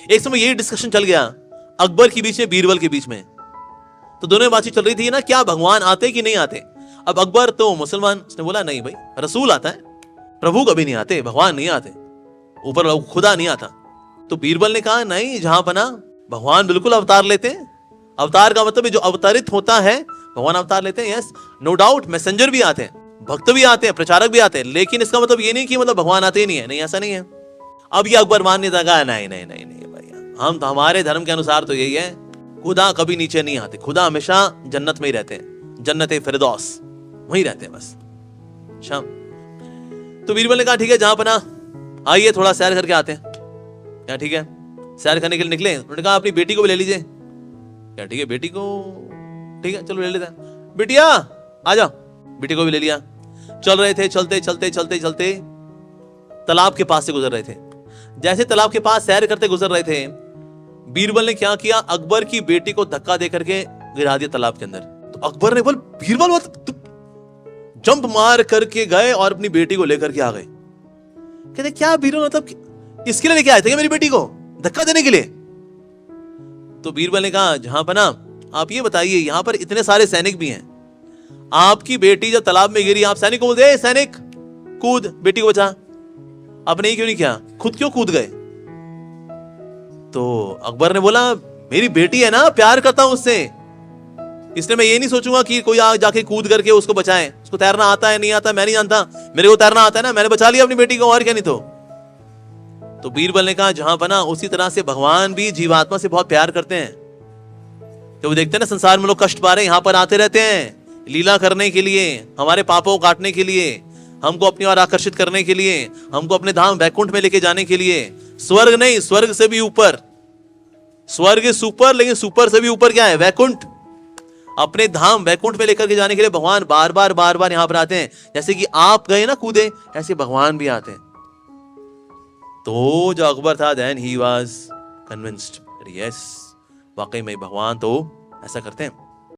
एक समय यही डिस्कशन चल गया अकबर के बीच में, बीरबल के बीच में। तो दोनों में बातचीत चल रही थी ना, क्या भगवान आते कि नहीं आते। अब अकबर तो मुसलमान, उसने बोला नहीं भाई, रसूल आता है, प्रभु कभी नहीं आते, भगवान नहीं आते, ऊपर खुदा नहीं आता। तो बीरबल ने कहा नहीं, जहां बना भगवान बिल्कुल अवतार लेते हैं। अवतार का मतलब जो अवतरित होता है भगवान अवतार लेते हैं। यस, नो डाउट, मैसेंजर भी आते हैं, भक्त भी आते हैं, प्रचारक भी आते हैं, लेकिन इसका मतलब ये नहीं कि मतलब भगवान आते ही नहीं है। नहीं, ऐसा नहीं है। अब ये अकबर मानने लगा नहीं नहीं नहीं नहीं भैया, हम तो हमारे धर्म के अनुसार तो यही है, खुदा कभी नीचे नहीं आते, खुदा हमेशा जन्नत में ही रहते हैं, जन्नत फिरदौस वहीं रहते हैं बस शाम। तो बीरबल ने कहा ठीक है, जहां बना आइए थोड़ा सैर करके आते हैं। क्या ठीक है, सैर करने के लिए निकले। उन्होंने कहा अपनी बेटी को भी ले लीजिए। क्या ठीक है, बेटी को ठीक है चलो ले लेते हैं, बेटिया आ जाओ। बेटी को भी ले लिया। चल रहे थे, चलते चलते चलते चलते तालाब के पास से गुजर रहे थे। जैसे तालाब के पास सैर करते गुजर रहे थे, बीरबल ने क्या किया, अकबर की बेटी को धक्का दे करके गिरा दिया तालाब के अंदर। तो अकबर ने बोल बीरबल जंप मार करके गए और अपनी बेटी को लेकर के आ गए। कहते क्या बीरबल, मतलब इसके लिए लेके आए थे क्या मेरी बेटी को धक्का देने के लिए? तो बीरबल ने कहा जहां बना आप ये बताइए, यहां पर इतने सारे सैनिक भी हैं, आपकी बेटी जब तालाब में गिरी आप सैनिक को बोलते सैनिक कूद बेटी को बचा, आपने ये क्यों नहीं किया, खुद क्यों कूद गए? तो अकबर ने बोला मेरी बेटी है ना, प्यार करता हूं उससे, इसलिए मैं ये नहीं सोचूंगा कि कोई जाके कूद करके उसको बचाए। उसको तैरना आता है नहीं आता मैं नहीं जानता, मेरे को तैरना आता है ना, मैंने बचा लिया अपनी बेटी को, और क्या। नहीं तो बीरबल ने कहा जहां बना उसी तरह से भगवान भी जीवात्मा से बहुत प्यार करते हैं। तो वो देखते हैं ना संसार में लोग कष्ट पा रहे हैं, यहां पर आते रहते हैं लीला करने के लिए, हमारे पापों को काटने के लिए, हमको अपनी ओर आकर्षित करने के लिए, हमको अपने धाम वैकुंठ में लेके जाने के लिए। स्वर्ग नहीं, स्वर्ग से भी ऊपर, स्वर्ग सुपर, लेकिन सुपर से भी ऊपर क्या है, वैकुंठ। अपने धाम वैकुंठ में लेकर के जाने के लिए भगवान बार बार यहां पर आते हैं। जैसे कि आप गए ना कूदे, ऐसे भगवान भी आते हैं। तो जो अकबर था, then he was convinced, yes वाकई में भगवान तो ऐसा करते हैं।